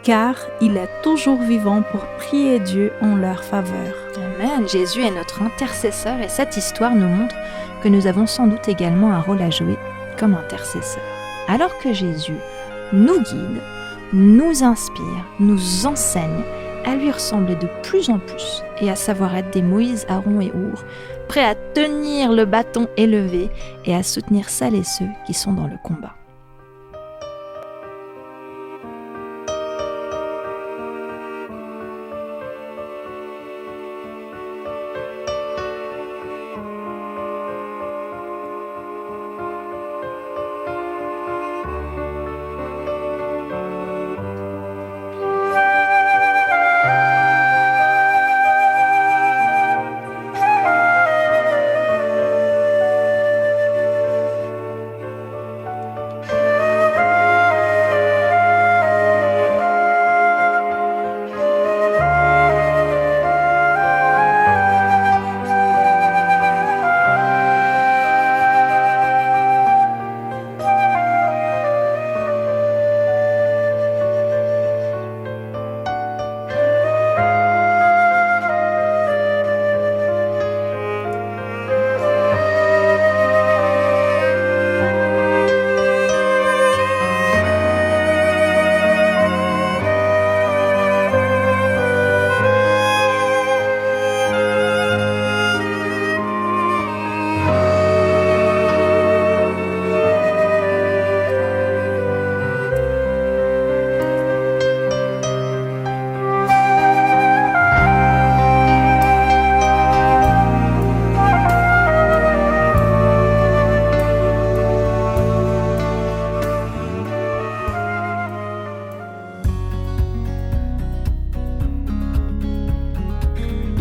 car il est toujours vivant pour prier Dieu en leur faveur. Amen. Jésus est notre intercesseur et cette histoire nous montre que nous avons sans doute également un rôle à jouer comme intercesseur. Alors que Jésus nous guide, nous inspire, nous enseigne à lui ressembler de plus en plus et à savoir être des Moïse, Aaron et Our, prêts à tenir le bâton élevé et à soutenir celles et ceux qui sont dans le combat.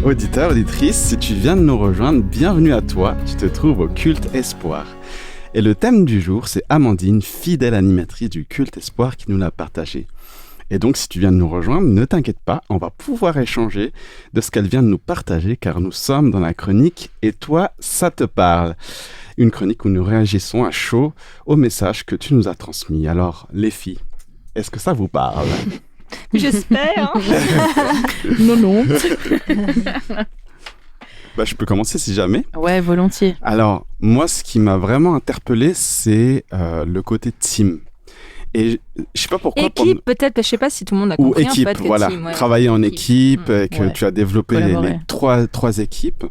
Auditeur, auditrice, si tu viens de nous rejoindre, bienvenue à toi, tu te trouves au Culte Espoir. Et le thème du jour, c'est Amandine, fidèle animatrice du Culte Espoir, qui nous l'a partagé. Et donc, si tu viens de nous rejoindre, ne t'inquiète pas, on va pouvoir échanger de ce qu'elle vient de nous partager, car nous sommes dans la chronique « Et toi, ça te parle ?» Une chronique où nous réagissons à chaud au message que tu nous as transmis. Alors, les filles, est-ce que ça vous parle ? J'espère. Non. Je peux commencer si jamais. Ouais, volontiers. Alors, moi, ce qui m'a vraiment interpellé, c'est le côté team. Et je sais pas pourquoi. Équipe, peut-être, je sais pas si tout le monde a ou compris. équipe, en fait, voilà. team, ouais. Travailler en équipe, que Ouais. tu as développé les Collaborer. trois équipes.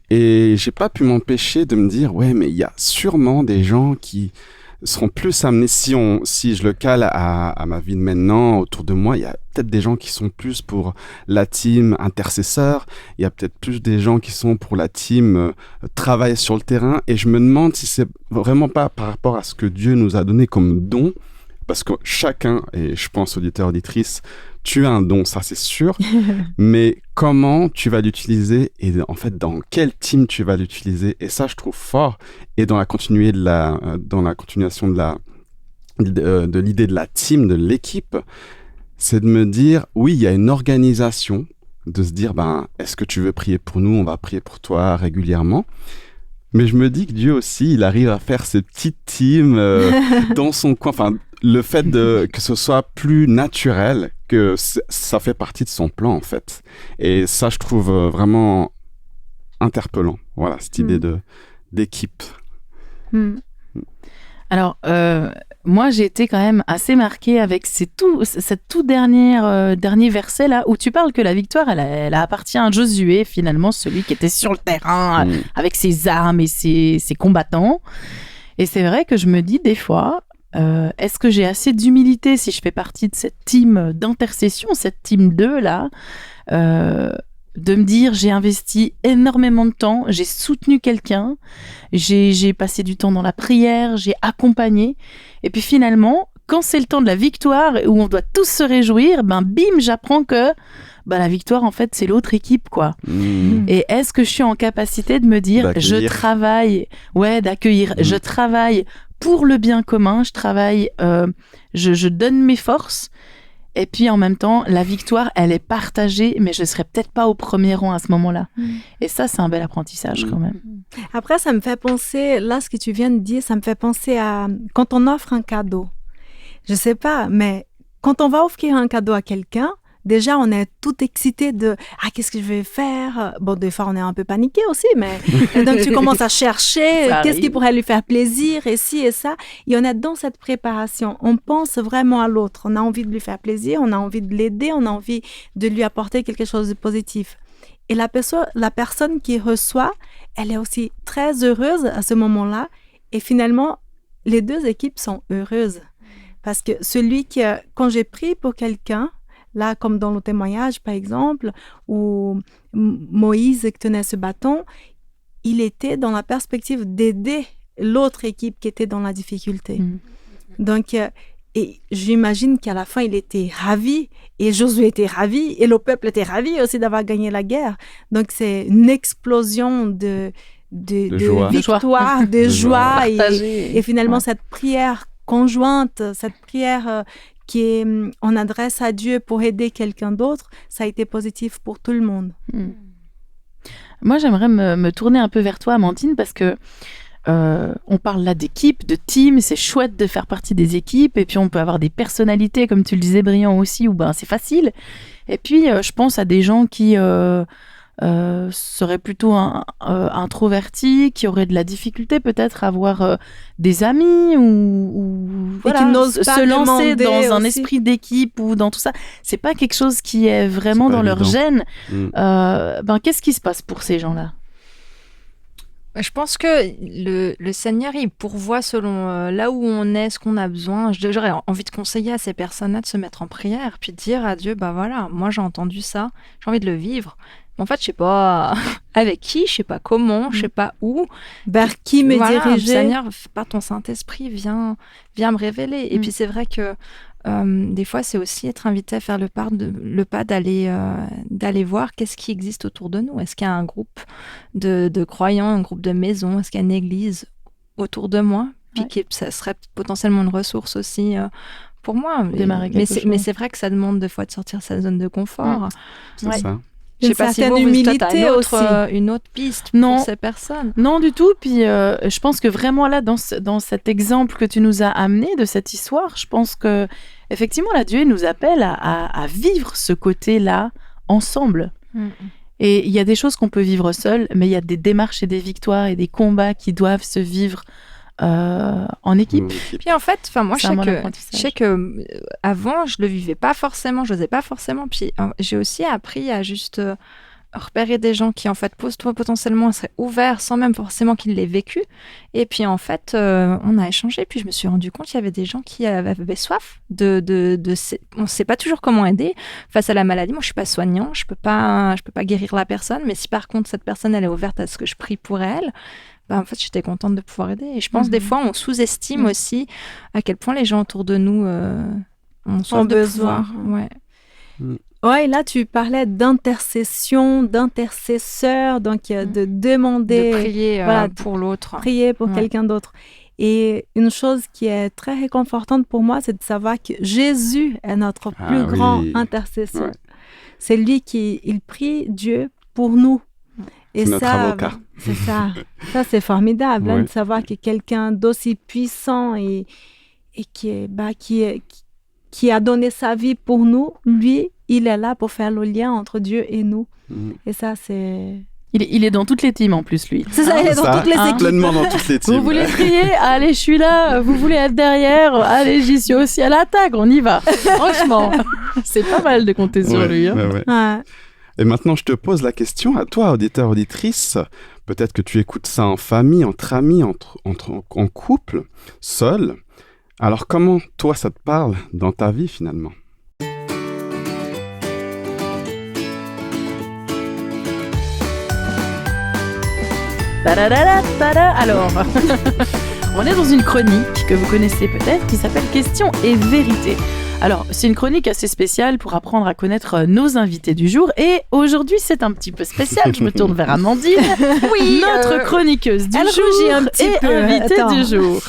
Et j'ai pas pu m'empêcher de me dire, ouais, mais il y a sûrement des gens qui seront plus amenés, si je le cale à ma vie de maintenant, autour de moi, il y a peut-être des gens qui sont plus pour la team intercesseur, il y a peut-être plus des gens qui sont pour la team travail sur le terrain, et je me demande si c'est vraiment pas par rapport à ce que Dieu nous a donné comme don, parce que chacun, et je pense auditeur, auditrice, tu as un don, ça c'est sûr, mais comment tu vas l'utiliser et en fait dans quel team tu vas l'utiliser, et ça je trouve fort, et dans la continuation de l'idée de la team, de l'équipe, c'est de me dire, oui, il y a une organisation, de se dire, est-ce que tu veux prier pour nous? On va prier pour toi régulièrement. Mais je me dis que Dieu aussi, il arrive à faire ces petites teams dans son coin. Enfin, le fait que ce soit plus naturel, que ça fait partie de son plan, en fait. Et ça, je trouve vraiment interpellant. Voilà, cette idée d'équipe. Alors, moi, j'ai été quand même assez marquée avec cette tout dernier verset là où tu parles que la victoire, elle appartient à Josué, finalement, celui qui était sur le terrain avec ses armes et ses combattants. Et c'est vrai que je me dis des fois, est-ce que j'ai assez d'humilité si je fais partie de cette team d'intercession, cette team 2 là, de me dire j'ai investi énormément de temps, j'ai soutenu quelqu'un, j'ai passé du temps dans la prière, j'ai accompagné, et puis finalement quand c'est le temps de la victoire où on doit tous se réjouir, bim j'apprends que la victoire en fait c'est l'autre équipe quoi. Et est-ce que je suis en capacité de me dire d'accueillir. Je travaille pour le bien commun, je travaille, je donne mes forces. Et puis en même temps, la victoire, elle est partagée, mais je ne serai peut-être pas au premier rang à ce moment-là. Et ça, c'est un bel apprentissage quand même. Après, ça me fait penser, là, ce que tu viens de dire, ça me fait penser à quand on offre un cadeau. Je ne sais pas, mais quand on va offrir un cadeau à quelqu'un, déjà, on est tout excité de « Ah, qu'est-ce que je vais faire ?» Bon, des fois, on est un peu paniqué aussi, mais donc tu commences à chercher qu'est-ce qui pourrait lui faire plaisir, et ci et ça. Et on est dans cette préparation. On pense vraiment à l'autre. On a envie de lui faire plaisir, on a envie de l'aider, on a envie de lui apporter quelque chose de positif. Et la personne qui reçoit, elle est aussi très heureuse à ce moment-là. Et finalement, les deux équipes sont heureuses. Parce que quand j'ai prié pour quelqu'un, là, comme dans le témoignage, par exemple, où Moïse tenait ce bâton, il était dans la perspective d'aider l'autre équipe qui était dans la difficulté. Donc, et j'imagine qu'à la fin, il était ravi, et Josué était ravi, et le peuple était ravi aussi d'avoir gagné la guerre. Donc, c'est une explosion de victoire, de joie, et finalement, cette prière conjointe, cette prière qui est en adresse à Dieu pour aider quelqu'un d'autre, ça a été positif pour tout le monde. Moi, j'aimerais me tourner un peu vers toi, Amandine, parce que on parle là d'équipe, de team, c'est chouette de faire partie des équipes, et puis on peut avoir des personnalités, comme tu le disais, brillant aussi, où c'est facile. Et puis, je pense à des gens qui seraient plutôt introvertis, qui auraient de la difficulté peut-être à avoir des amis ou voilà, qui n'osent pas se lancer dans aussi un esprit d'équipe ou dans tout ça. C'est pas quelque chose qui est vraiment dans leur gène. Qu'est-ce qui se passe pour ces gens-là? Je pense que le Seigneur, il pourvoit selon là où on est, ce qu'on a besoin. J'aurais envie de conseiller à ces personnes-là de se mettre en prière, puis de dire à Dieu, voilà, moi j'ai entendu ça, j'ai envie de le vivre. En fait, je sais pas avec qui, je sais pas comment, je sais pas où. Vers qui me diriger. Seigneur, par ton Saint-Esprit, viens me révéler. Et puis c'est vrai que des fois, c'est aussi être invité à faire le pas d'aller voir qu'est-ce qui existe autour de nous. Est-ce qu'il y a un groupe de croyants, un groupe de maisons? Est-ce qu'il y a une église autour de moi? Puis ça serait potentiellement une ressource aussi pour moi. Mais c'est vrai que ça demande des fois de sortir de sa zone de confort. C'est ça. Je sais pas si vous, t'as une autre piste pour ces personnes. Non, du tout. Puis je pense que vraiment là, dans cet exemple que tu nous as amené de cette histoire, je pense que effectivement, là, Dieu nous appelle à vivre ce côté-là ensemble. Et il y a des choses qu'on peut vivre seul, mais il y a des démarches et des victoires et des combats qui doivent se vivre en équipe. Puis en fait, moi je sais que avant je le vivais pas forcément, je n'osais pas forcément. Puis j'ai aussi appris à juste repérer des gens qui en fait potentiellement seraient ouverts sans même forcément qu'ils l'aient vécu. Et puis en fait, on a échangé. Puis je me suis rendu compte qu'il y avait des gens qui avaient soif on ne sait pas toujours comment aider face à la maladie. Moi, je suis pas soignant, je peux pas guérir la personne. Mais si par contre cette personne elle est ouverte à ce que je prie pour elle. en fait, j'étais contente de pouvoir aider. Et je pense des fois, on sous-estime aussi à quel point les gens autour de nous ont soif de besoin. pouvoir. Ouais. Ouais, là, tu parlais d'intercession, d'intercesseur, donc de demander, De prier voilà, pour l'autre. prier pour quelqu'un d'autre. Et une chose qui est très réconfortante pour moi, c'est de savoir que Jésus est notre plus grand intercesseur. Ouais. C'est lui il prie Dieu pour nous. Et C'est notre avocat. C'est ça. Ça, c'est formidable Ouais. de savoir que quelqu'un d'aussi puissant et qui a donné sa vie pour nous, lui, il est là pour faire le lien entre Dieu et nous. Et ça, c'est... Il est dans toutes les teams en plus, lui. C'est ça, il est dans toutes les équipes. Pleinement dans toutes les teams. Vous voulez prier? Allez, je suis là. Vous voulez être derrière? Allez, j'y suis aussi à l'attaque. On y va. Franchement, c'est pas mal de compter sur lui. Hein. Ouais. Ouais. Et maintenant, je te pose la question à toi, auditeur, auditrice. Peut-être que tu écoutes ça en famille, entre amis, en couple, seul. Alors, comment, toi, ça te parle dans ta vie, finalement? Alors, on est dans une chronique que vous connaissez peut-être qui s'appelle Questions et vérité. Alors, c'est une chronique assez spéciale pour apprendre à connaître nos invités du jour. Et aujourd'hui, c'est un petit peu spécial. Je me tourne vers Amandine. Oui, notre chroniqueuse du elle jour rougit un petit et peu. invitée Attends. du jour.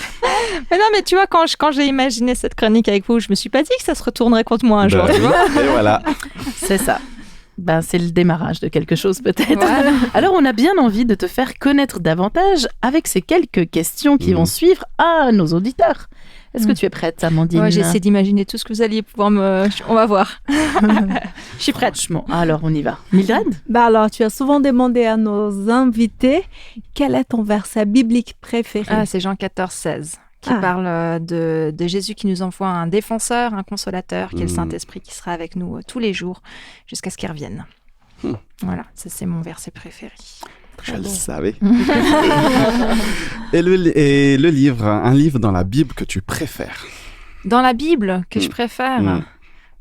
Mais non, mais tu vois, quand j'ai imaginé cette chronique avec vous, je me suis pas dit que ça se retournerait contre moi un jour. Ben oui, et voilà. C'est ça. Ben, c'est le démarrage de quelque chose peut-être. Voilà. Alors, on a bien envie de te faire connaître davantage avec ces quelques questions qui vont suivre à nos auditeurs. Est-ce que tu es prête, Amandine? Ouais, j'essaie d'imaginer tout ce que vous alliez pouvoir me... On va voir. Je suis prête. Franchement, alors on y va. Mildred? Bah alors, tu as souvent demandé à nos invités quel est ton verset biblique préféré. Ah, c'est Jean 14, 16 qui parle de Jésus qui nous envoie un défenseur, un consolateur, qui est le Saint-Esprit qui sera avec nous tous les jours jusqu'à ce qu'il revienne. Voilà, ça c'est mon verset préféré. Je le savais. Et le livre, un livre dans la Bible que tu préfères? Dans la Bible, que je préfère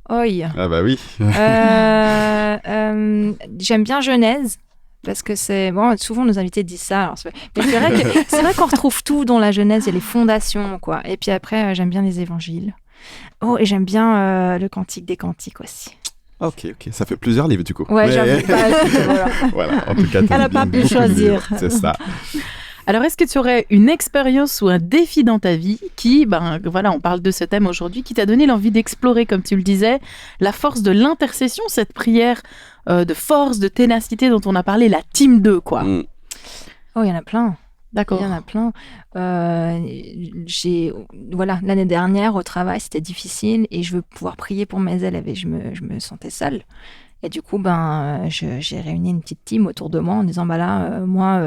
Oi. Ah bah oui. J'aime bien Genèse. Parce que c'est... Bon, souvent, nos invités disent ça. Alors mais c'est vrai qu'on retrouve tout dans la Genèse. Il y a les fondations, quoi. Et puis après, j'aime bien les évangiles. Oh, et j'aime bien le Cantique des Cantiques aussi. Ok. Ça fait plusieurs livres, du coup. Ouais, j'avoue. Voilà, en tout cas, Elle n'a pas pu choisir. C'est ça. Alors, est-ce que tu aurais une expérience ou un défi dans ta vie qui, voilà, on parle de ce thème aujourd'hui, qui t'a donné l'envie d'explorer, comme tu le disais, la force de l'intercession, cette prière de force, de ténacité dont on a parlé, la team 2, quoi. Oh, il y en a plein. D'accord. Il y en a plein. Voilà, l'année dernière, au travail, c'était difficile et je veux pouvoir prier pour mes élèves et je me sentais seule. Et du coup, j'ai réuni une petite team autour de moi en disant, moi...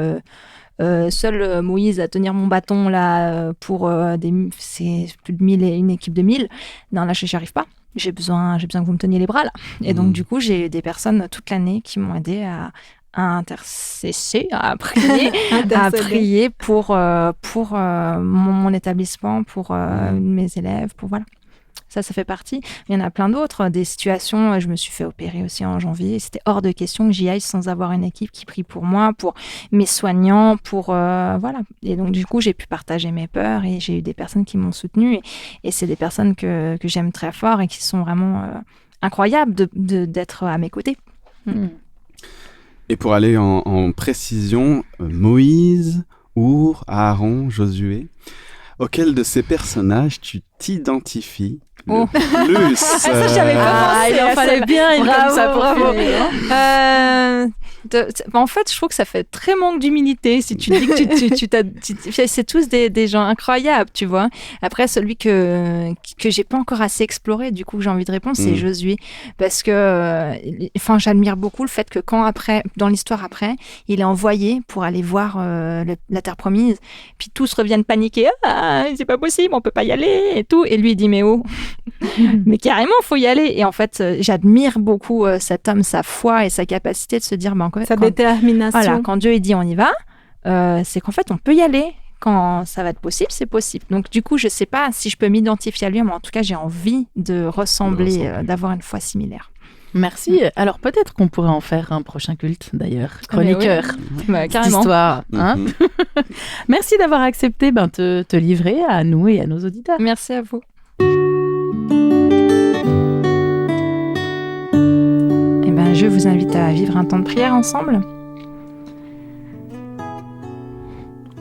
seul Moïse à tenir mon bâton là pour c'est plus de 1000 et une équipe de 1000. Non, là j'y arrive pas. J'ai besoin que vous me teniez les bras là. Et donc du coup j'ai des personnes toute l'année qui m'ont aidé à intercesser, à prier pour mon établissement, pour mes élèves, pour voilà. Ça fait partie. Il y en a plein d'autres. Des situations, je me suis fait opérer aussi en janvier. C'était hors de question que j'y aille sans avoir une équipe qui prie pour moi, pour mes soignants, pour... voilà. Et donc, du coup, j'ai pu partager mes peurs et j'ai eu des personnes qui m'ont soutenue. Et c'est des personnes que j'aime très fort et qui sont vraiment incroyables d'être à mes côtés. Et pour aller en précision, Moïse, Our, Aaron, Josué, auquel de ces personnages tu t'identifies le plus? Ça, j'avais pas pensé. Il en fallait bien une comme ça pour finir. En fait, je trouve que ça fait très manque d'humilité si tu dis que c'est tous des gens incroyables, tu vois. Après, celui que j'ai pas encore assez exploré, du coup, j'ai envie de répondre, c'est Josué. Parce que, j'admire beaucoup le fait que dans l'histoire après, il est envoyé pour aller voir la terre promise. Puis tous reviennent paniquer. Ah, c'est pas possible, on peut pas y aller et tout. Et lui, il dit, mais oh, mais carrément, faut y aller. Et en fait, j'admire beaucoup cet homme, sa foi et sa capacité de se dire, sa détermination. Voilà, quand Dieu il dit on y va, c'est qu'en fait on peut y aller. Quand ça va être possible, c'est possible. Donc du coup, je sais pas si je peux m'identifier à lui, mais en tout cas, j'ai envie de ressembler, d'avoir une foi similaire. Merci. Alors peut-être qu'on pourrait en faire un prochain culte d'ailleurs. Chroniqueur. Bah, carrément. Histoire. Hein. Mhm. Merci d'avoir accepté te livrer à nous et à nos auditeurs. Merci à vous. Eh ben, je vous invite à vivre un temps de prière ensemble.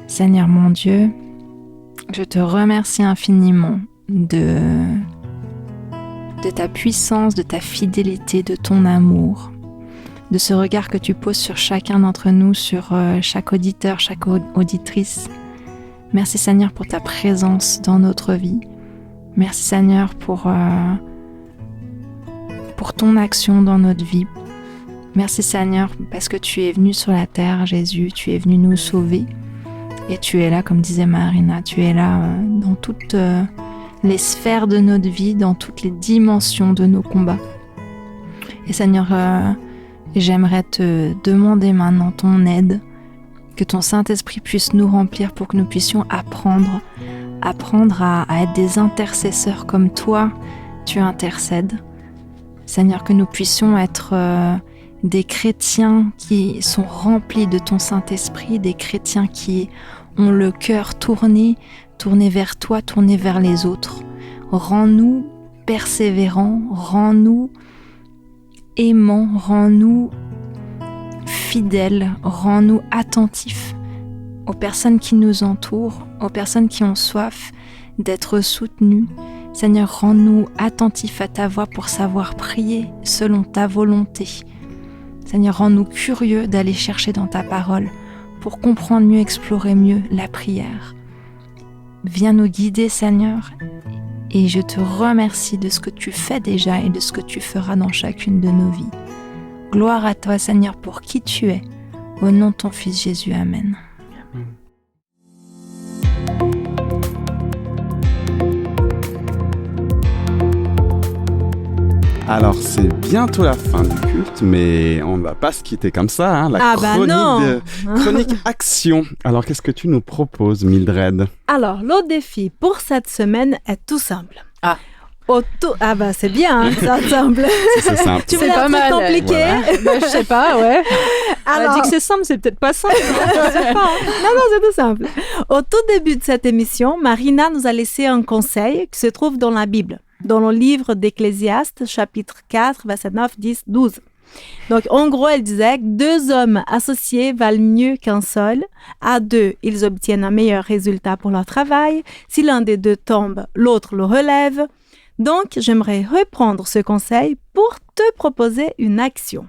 Seigneur mon Dieu, je te remercie infiniment de ta puissance, de ta fidélité, de ton amour, de ce regard que tu poses sur chacun d'entre nous, sur chaque auditeur, chaque auditrice. Merci Seigneur pour ta présence dans notre vie. Merci Seigneur pour ton action dans notre vie. Merci Seigneur parce que tu es venu sur la terre, Jésus, tu es venu nous sauver. Et tu es là, comme disait Marina, tu es là dans toutes les sphères de notre vie, dans toutes les dimensions de nos combats. Et Seigneur, j'aimerais te demander maintenant ton aide, que ton Saint-Esprit puisse nous remplir pour que nous puissions apprendre à être des intercesseurs comme toi, tu intercèdes. Seigneur, que nous puissions être des chrétiens qui sont remplis de ton Saint-Esprit, des chrétiens qui ont le cœur tourné vers toi, tourné vers les autres. Rends-nous persévérants, rends-nous aimants, rends-nous fidèles, rends-nous attentifs aux personnes qui nous entourent, aux personnes qui ont soif d'être soutenues. Seigneur, rends-nous attentifs à ta voix pour savoir prier selon ta volonté. Seigneur, rends-nous curieux d'aller chercher dans ta parole pour comprendre mieux, explorer mieux la prière. Viens nous guider, Seigneur, et je te remercie de ce que tu fais déjà et de ce que tu feras dans chacune de nos vies. Gloire à toi, Seigneur, pour qui tu es. Au nom de ton Fils Jésus, Amen. Alors, c'est bientôt la fin du culte, mais on ne va pas se quitter comme ça, hein, chronique action. Alors, qu'est-ce que tu nous proposes, Mildred? Alors, le défi pour cette semaine est tout simple. Ah. C'est bien, hein, ça simple. C'est simple. Tu veux un truc compliqué? Voilà. Je sais pas, ouais. Elle a dit que c'est simple, c'est peut-être pas simple. Non, c'est tout simple. Au tout début de cette émission, Marina nous a laissé un conseil qui se trouve dans la Bible, dans le livre d'Ecclésiaste, chapitre 4, versets 9, 10, 12. Donc, en gros, elle disait que 2 hommes associés valent mieux qu'un seul. À 2, ils obtiennent un meilleur résultat pour leur travail. Si l'un des 2 tombe, l'autre le relève. Donc, j'aimerais reprendre ce conseil pour te proposer une action.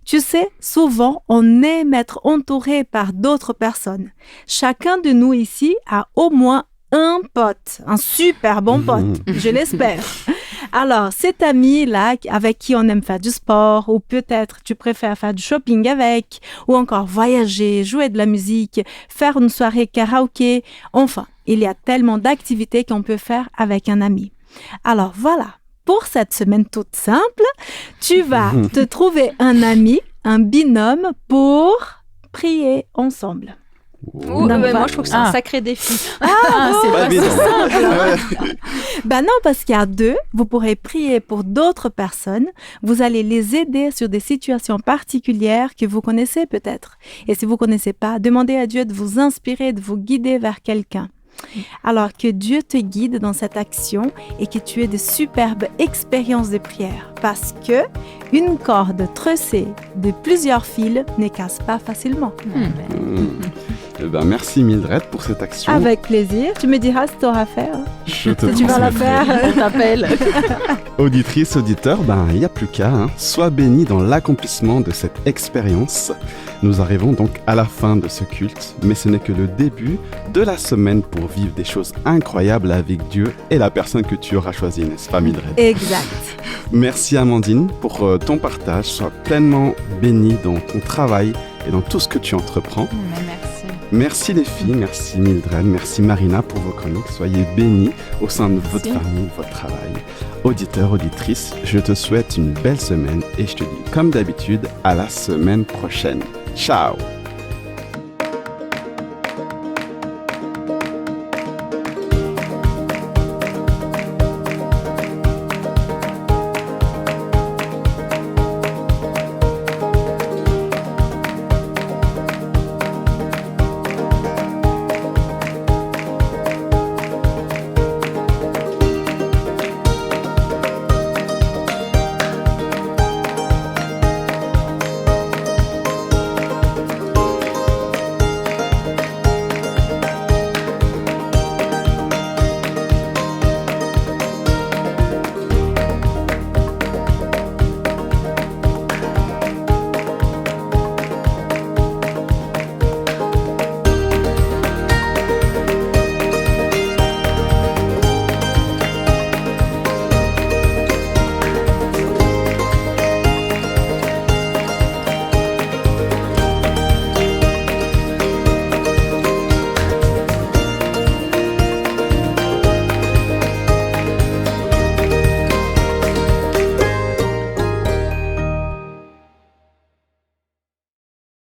Tu sais, souvent, on aime être entouré par d'autres personnes. Chacun de nous ici a au moins un pote, un super bon pote, je l'espère. Alors, cet ami-là, avec qui on aime faire du sport, ou peut-être tu préfères faire du shopping avec, ou encore voyager, jouer de la musique, faire une soirée karaoké, enfin, il y a tellement d'activités qu'on peut faire avec un ami. Alors voilà, pour cette semaine toute simple, tu vas te trouver un ami, un binôme pour prier ensemble. Moi, je trouve que c'est un sacré défi. C'est pas simple. Ben non, parce qu'il y a 2, vous pourrez prier pour d'autres personnes. Vous allez les aider sur des situations particulières que vous connaissez peut-être. Et si vous ne connaissez pas, demandez à Dieu de vous inspirer, de vous guider vers quelqu'un. Alors que Dieu te guide dans cette action et que tu aies de superbes expériences de prière. Parce que une corde tressée de plusieurs fils ne casse pas facilement. Merci Mildred pour cette action. Avec plaisir. Tu me diras si tu auras à faire. Je te tu vas la faire. On t'appelle. Auditrice, auditeur, il n'y a plus qu'à. Sois béni dans l'accomplissement de cette expérience. Nous arrivons donc à la fin de ce culte, mais ce n'est que le début de la semaine pour vivre des choses incroyables avec Dieu et la personne que tu auras choisie, n'est-ce pas Mildred? Exact. Merci Amandine pour ton partage. Sois pleinement bénie dans ton travail et dans tout ce que tu entreprends. Merci. Merci les filles, merci Mildred, merci Marina pour vos chroniques. Soyez bénis au sein de votre famille, votre travail. Auditeurs, auditrices, je te souhaite une belle semaine et je te dis comme d'habitude à la semaine prochaine. Ciao!